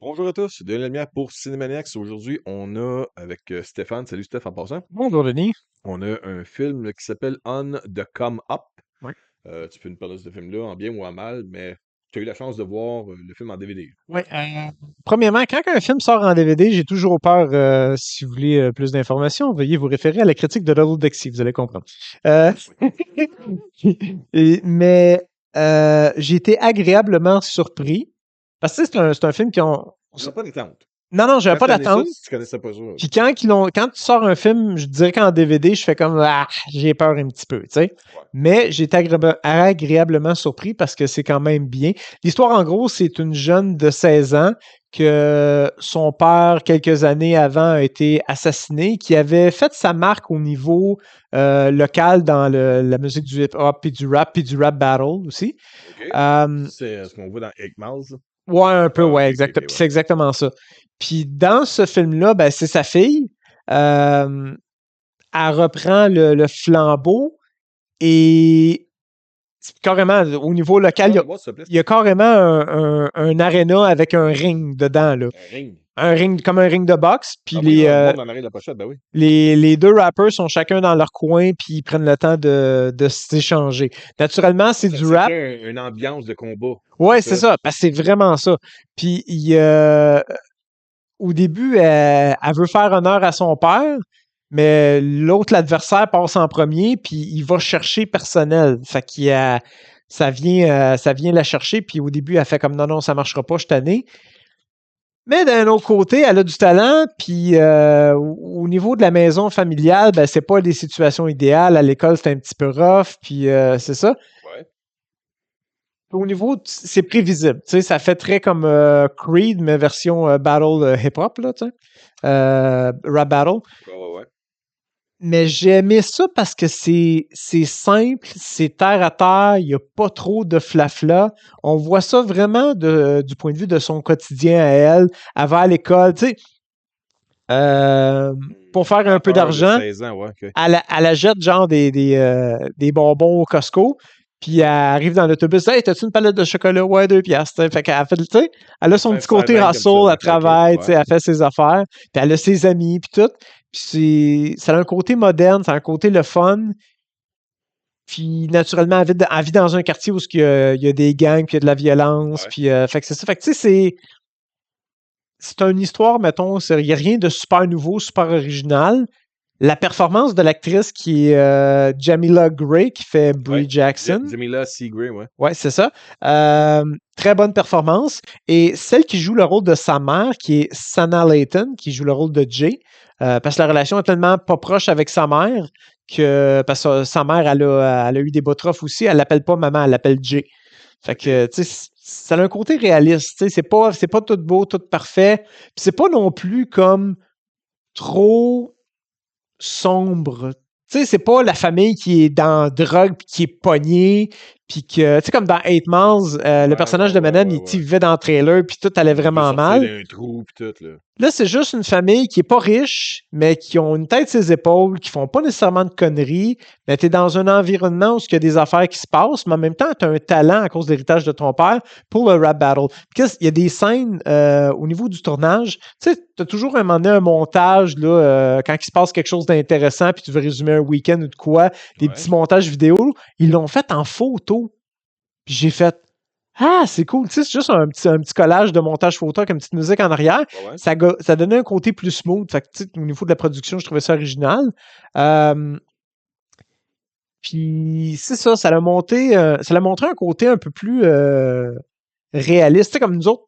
Bonjour à tous, Denis Lemierre pour Cinémaniacs. Aujourd'hui, on a avec Stéphane, salut Steph en passant, Bonjour Denis. on a un film là, qui s'appelle On the Come Up. Ouais. Tu peux nous parler de ce film-là en bien ou en mal, mais tu as eu la chance de voir le film en DVD. Ouais, premièrement, quand un film sort en DVD, j'ai toujours peur, si vous voulez plus d'informations, veuillez vous référer à la critique de Double Dixie, vous allez comprendre. Euh, mais j'ai été agréablement surpris, parce que c'est un film qui ont... Tu n'as pas d'attente. Non, non, j'avais Quand pas tu as ça, d'attente. si tu connaissais pas ça. Puis quand tu sors un film, je dirais qu'en DVD, je fais comme j'ai peur un petit peu, tu sais. Ouais. Mais j'ai été agréablement surpris parce que c'est quand même bien. L'histoire, en gros, c'est une jeune de 16 ans que son père, quelques années avant, a été assassiné, qui avait fait sa marque au niveau local dans la musique du hip-hop puis du rap battle aussi. OK. Euh, C'est ce qu'on voit dans 8 Miles. Ouais, un peu, Ah, OK, ouais, OK, exact. OK, Puis ouais. c'est exactement ça. Puis dans ce film-là, ben, c'est sa fille. Euh, Elle reprend le flambeau et carrément, au niveau local, Donne-moi le voir, s'il te plaît. il y a carrément un aréna avec un ring dedans, là. Un ring. Un ring, comme un ring de boxe. Puis Ah oui, je vois le monde en arrière de la pochette, ben oui. les deux rappers sont chacun dans leur coin, puis ils prennent le temps de s'échanger. Naturellement, c'est du Ça rap. crée une ambiance de combat, c'est Ouais, c'est ça. ça, parce que c'est vraiment ça. Puis au début, elle veut faire honneur à son père, mais l'autre, l'adversaire, passe en premier, puis il va chercher personnel. Fait qu'il ça vient la chercher, puis au début, elle fait comme non, non, ça marchera pas, je suis tanné. Mais d'un autre côté, elle a du talent, puis au niveau de la maison familiale, ben, c'est pas des situations idéales. À l'école, c'est un petit peu rough, puis c'est ça. Ouais. Au niveau, c'est prévisible. Tu sais, ça fait très comme Creed, mais version battle hip-hop, là, tu sais. Rap battle. Ouais, ouais, ouais. Mais j'ai aimé ça parce que c'est simple, c'est terre à terre, il n'y a pas trop de flafla. On voit ça vraiment du point de vue de son quotidien à elle. Elle va à l'école, tu sais, pour faire un peu Menteur de d'argent, 16 ans, ouais, OK. elle achète genre des bonbons au Costco, puis elle arrive dans l'autobus, hey, t'as-tu une palette de chocolat? Ouais, 2 piastres. Fait qu'elle fait, tu sais, elle a Elle son fait un petit côté sideline comme ça, hustle, elle OK, OK, travaille, tu sais, ouais. elle fait ses affaires, puis elle a ses amis, puis tout. Puis ça a un côté moderne, ça a un côté le fun. Puis naturellement, elle vit dans un quartier où il y a des gangs, puis il y a de la violence, Ouais. puis fait que c'est ça. Fait que tu sais, c'est une histoire, mettons, il n'y a rien de super nouveau, super original. La performance de l'actrice qui est Jamila Gray, qui fait Brie Ouais. Jackson. Jamila Seagrave, ouais. Ouais, c'est ça. Euh, Très bonne performance. Et celle qui joue le rôle de sa mère, qui est Sanaa Lathan, qui joue le rôle de Jay, parce que la relation est tellement pas proche avec sa mère que parce que sa mère, elle a eu des bouts rough aussi. Elle l'appelle pas maman, elle l'appelle Jay. Fait OK. que, tu sais, ça a un côté réaliste. Tu sais, c'est pas tout beau, tout parfait. Puis c'est pas non plus comme trop sombre. Tu sais, c'est pas la famille qui est dans la drogue puis qui est pognée puis que, tu sais, comme dans Eight Miles, le Ouais, ouais, personnage de ouais, Madame, ouais, il ouais. vivait dans le trailer puis tout allait Il veut vraiment sortir mal. d'un trou pis tout, là. Là, c'est juste une famille qui est pas riche, mais qui ont une tête sur ses épaules, qui font pas nécessairement de conneries, mais tu es dans un environnement où il y a des affaires qui se passent, mais en même temps, tu as un talent à cause de l'héritage de ton père pour le rap battle. Puis il y a des scènes au niveau du tournage, tu sais, tu as toujours un moment donné un montage là, quand il se passe quelque chose d'intéressant, puis tu veux résumer un week-end ou de quoi, des Ouais. petits montages vidéo, ils l'ont fait en photo. Puis j'ai fait ah, c'est cool. Tu sais, c'est juste un petit collage de montage photo avec une petite musique en arrière. Ouais, ouais. Ça donnait un côté plus smooth. Fait que, tu sais, au niveau de la production, je trouvais ça original. Euh, Puis c'est ça, ça l'a montré un côté un peu plus réaliste. Tu sais, comme nous autres,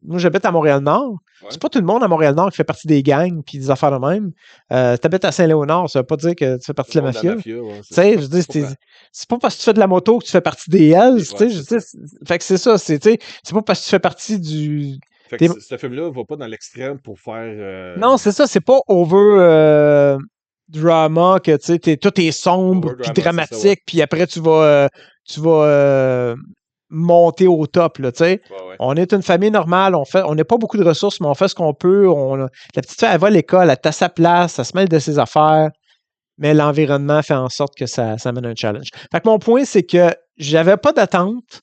moi j'habite à Montréal-Nord. Ouais. C'est pas tout le monde à Montréal-Nord qui fait partie des gangs puis des affaires de même. T'habites à Saint-Léonard, ça veut pas dire que tu fais partie Le de la monde de la mafia. mafia, ouais. Tu sais, je dis, c'est pas parce que tu fais de la moto que tu fais partie des Hells, tu Ouais, sais, c'est ça. fait que c'est ça, tu sais, c'est pas parce que tu fais partie Fait que des- ce film-là va pas dans l'extrême pour faire. non, c'est ça, c'est pas over drama que, tu sais, tout est sombre puis Overdrama, c'est ça, ouais. dramatique, puis après tu vas monter au top, là, tu sais. Ouais, ouais. On est une famille normale, on n'a pas beaucoup de ressources, mais on fait ce qu'on peut. La petite fille, elle va à l'école, elle est à sa place, elle se mêle de ses affaires, mais l'environnement fait en sorte que ça mène un challenge. Fait que mon point, c'est que j'avais pas d'attente.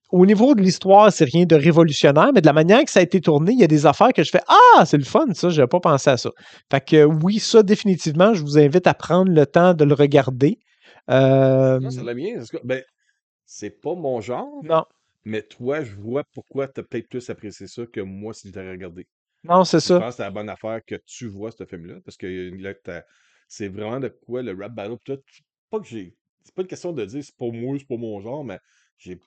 au niveau de l'histoire, c'est rien de révolutionnaire, mais de la manière que ça a été tourné, il y a des affaires que je fais Ah, c'est le fun, ça, j'avais pas pensé à ça. Fait que oui, ça, définitivement, je vous invite à prendre le temps de le regarder. Euh, Non, c'est la mienne. Ben, c'est pas mon genre, non, mais toi, je vois pourquoi t'as peut-être plus apprécié ça que moi si je l'avais regardé. non, c'est Puis je ça. pense que c'est la bonne affaire que tu vois ce film-là, parce que là, c'est vraiment de quoi le rap battle. Pis tout. Pas que j'ai. C'est pas une question de dire c'est pas moi, c'est pas mon genre, mais j'ai. Tu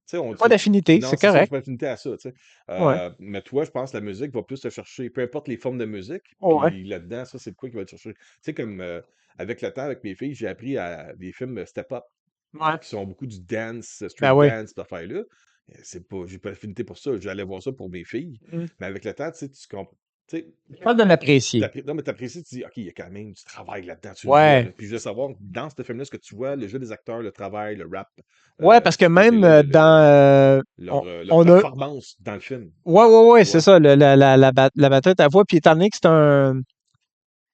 sais, Il n'y a pas d'affinité, non, c'est c'est ça, j'ai correct. pas affinité à ça, tu sais. Ouais. Mais toi, je pense que la musique va plus te chercher, peu importe les formes de musique, Ouais. puis là-dedans, ça, c'est quoi qui va te chercher. Tu sais, comme avec le temps, avec mes filles, j'ai appris à des films step-up Ouais. qui sont beaucoup du dance, street Ben oui. dance, cette affaire-là. C'est pas, j'ai pas d'affinité pour ça. J'allais voir ça pour mes filles. Mm. Mais avec le temps, tu sais, tu comprends. Tu sais, Pas de l'apprécier. non, mais t'apprécies, tu dis, OK, il y a quand même du travail là-dedans, tu le vois. Ouais. Là. Puis je veux savoir, dans ce film-là, ce que tu vois, le jeu des acteurs, le travail, le rap, Ouais, parce que ce même côté-là, dans. leur On a. performance dans le film, Ouais, ouais, ouais, tu c'est vois. ça, la bataille à voix. Puis étant donné que c'est un.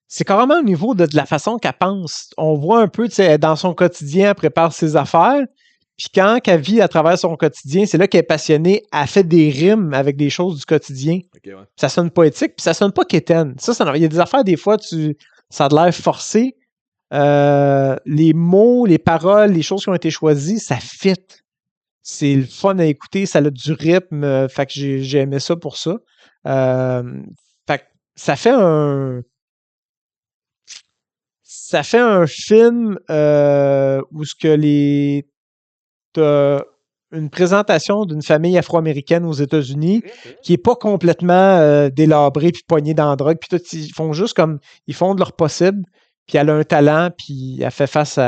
C'est carrément au niveau de la façon qu'elle pense. On voit un peu, tu sais, dans son quotidien, elle prépare ses affaires. Puis quand elle vit à travers son quotidien, c'est là qu'elle est passionnée. Elle fait des rimes avec des choses du quotidien. OK, ouais. Ça sonne poétique, puis ça sonne pas quétaine. Il y a des affaires, des fois, ça a de l'air forcé. Les mots, les paroles, les choses qui ont été choisies, ça fit. C'est le fun à écouter, ça a du rythme. Fait que j'ai aimé ça pour ça. Euh, fait que ça fait un. Ça fait un film où ce que t'as une présentation d'une famille afro-américaine aux États-Unis OK. qui est pas complètement délabrée puis poignée dans la drogue puis tout, ils font juste comme ils font de leur possible puis elle a un talent puis elle fait face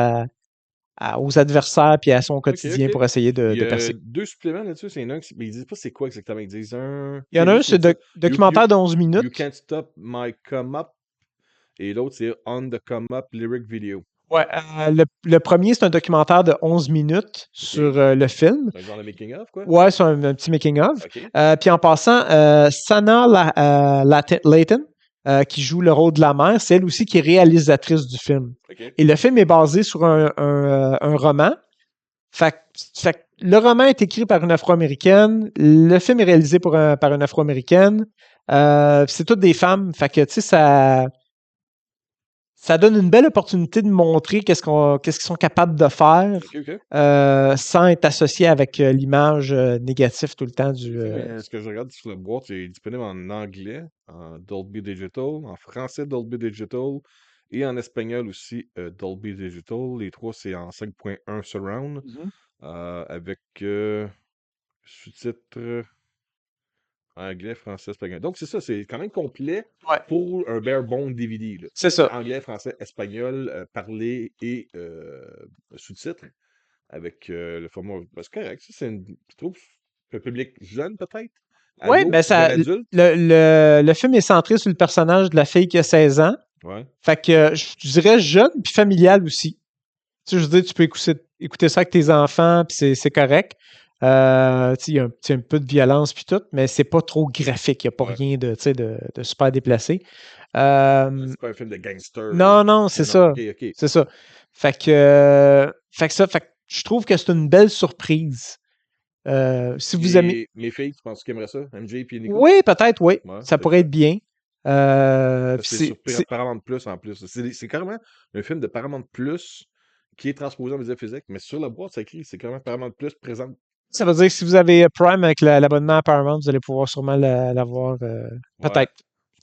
aux adversaires puis à son OK, quotidien OK. pour essayer Il y de a percer. deux suppléments là-dessus. C'est un, mais ils disent pas c'est quoi exactement. Ils disent un. Il y en OK, a un, juste c'est mettre ça. documentaire de 11 You minutes. Can't Stop My Come Up. Et l'autre, c'est On the Come Up Lyric Video. Ouais, le premier, c'est un documentaire de 11 minutes OK. sur le film. C'est un genre de making-of, quoi. Ouais, c'est un petit making-of. OK. Puis en passant, Sana Layton, qui joue le rôle de la mère, c'est elle aussi qui est réalisatrice du film. OK. Et le film est basé sur un roman. Fait que le roman est écrit par une Afro-Américaine. Le film est réalisé par une Afro-Américaine. C'est toutes des femmes. Fait que, tu sais, ça donne une belle opportunité de montrer qu'est-ce qu'ils sont capables de faire OK, OK. sans être associé avec l'image négative tout le temps du. Ce que je regarde sur le boîte, c'est disponible en anglais, en Dolby Digital, en français Dolby Digital et en espagnol aussi Dolby Digital. Les trois, c'est en 5.1 surround Mhm. avec sous-titres anglais, français, espagnol. Donc, c'est ça, c'est quand même complet Ouais, pour un bare bone DVD. Là. c'est ça. Anglais, français, espagnol, parlé et sous-titres avec le format. Ben, c'est correct. Ça, je trouve, un public jeune peut-être, Oui, ado, ben jeune ça. adulte. Le film est centré sur le personnage de la fille qui a 16 ans. Ouais. Fait que je dirais jeune puis familial aussi. Tu sais, je veux dire, tu peux écouter ça avec tes enfants, puis c'est correct. Tu sais, il y a un peu de violence puis tout, mais c'est pas trop graphique. Il n'y a pas Ouais. rien de, tu sais, de super déplacé. C'est pas un film de gangster. Non, non, c'est Non, non, ça. ok, ok. C'est ça. Fait que je trouve que c'est une belle surprise. Si vous aimez. Mes filles, tu penses qu'ils aimeraient ça? MJ et Nico? Oui, peut-être, oui. Ouais, Ça pourrait être bien. c'est sur Paramount Plus en plus. C'est carrément un film de Paramount Plus qui est transposé en médias physiques, mais sur la boîte, ça écrit, c'est carrément Paramount Plus présente. Ça veut dire que si vous avez Prime avec l'abonnement à Paramount, vous allez pouvoir sûrement l'avoir. Ouais, Peut-être.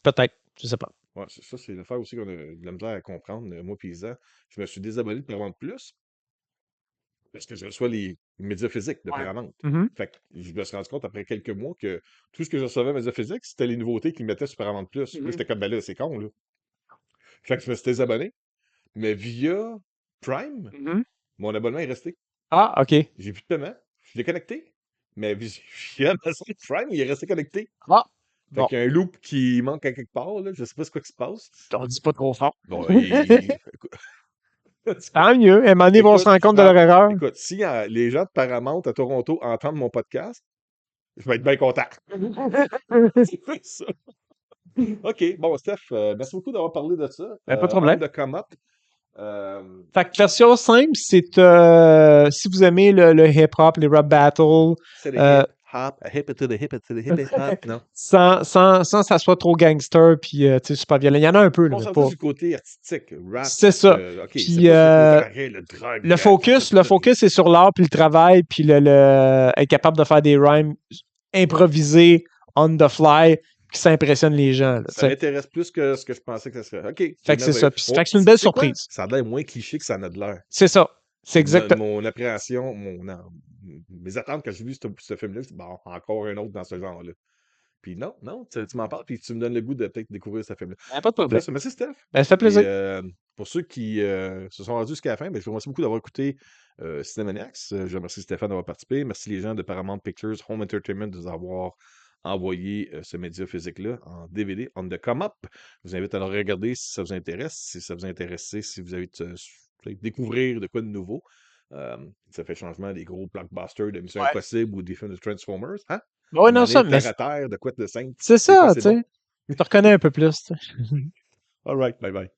Peut-être. Je sais pas. ouais, c'est ça, c'est l'affaire aussi qu'on a de la misère à comprendre, moi paysan. Je me suis désabonné de Paramount Plus parce que je reçois les médias physiques de Ouais. Paramount. Mhm. Fait que je me suis rendu compte après quelques mois que tout ce que je recevais médias physiques, c'était les nouveautés qu'ils mettaient sur Paramount Plus. Là, j'étais comme, ben là, c'est con, là. Fait que je me suis désabonné. Mais via Prime, Mhm. mon abonnement est resté. Ah, OK. J'ai plus de paiement. Je l'ai connecté. Mais via Amazon Prime, il est resté connecté. Ah, Fait bon. qu'il y a un loop qui manque à quelque part, là. Je sais pas ce quoi qui se passe. On dit pas trop fort. Bon, Tant mieux. À un moment donné, ils vont se écoute, rendre compte de leur erreur. écoute, si les gens de Paramount à Toronto entendent mon podcast, je vais être bien content. C'est ça. OK. Bon, Steph, merci beaucoup d'avoir parlé de ça. Ben, pas de On problème. the come up. Fait que version simple, c'est si vous aimez le hip-hop, les rap battles, C'est le euh, hip hop, a hip it to the hip it to the hip it hop. Non. sans que ça soit trop gangster puis tu sais, super violent. Il y en a un peu, là, mais Concentré pas. sur le côté artistique, rap. C'est ça. OK, c'est Puis pas sur le côté arrêt, le drug, le focus est sur l'art puis le travail puis être capable de faire des rhymes improvisés on the fly qui ça impressionne les gens. Là, ça m'intéresse plus que ce que je pensais que ça serait. OK, fait c'est que c'est ça. merveilleux. Puis, fait que c'est une belle C'est quoi? surprise. Ça a l'air moins cliché que ça en a de l'air. C'est ça. C'est exact. Mon appréhension, mes attentes quand j'ai vu ce film-là, c'est bon, encore un autre dans ce genre-là. Puis non, tu m'en parles, puis tu me donnes le goût de peut-être découvrir ce film-là. Pas de problème. Merci, Steph. Ben, ça fait Et plaisir. pour ceux qui se sont rendus jusqu'à la fin, ben, je vous remercie beaucoup d'avoir écouté Cinemaniacs. Je remercie Stéphane d'avoir participé. Merci les gens de Paramount Pictures Home Entertainment de nous avoir envoyé ce média physique-là en DVD, on the come up. Je vous invite à le regarder si ça vous intéresse, si ça vous intéresse, si vous avez découvrir de quoi de nouveau. Ça fait changement des gros blockbusters de Mission Impossible ou des films de Transformers. Hein? Ouais, non, ça, mais. Terre à terre, de quoi de simple. C'est ça, C'est tu sais. bon. Tu te reconnais un peu plus. All right, bye bye.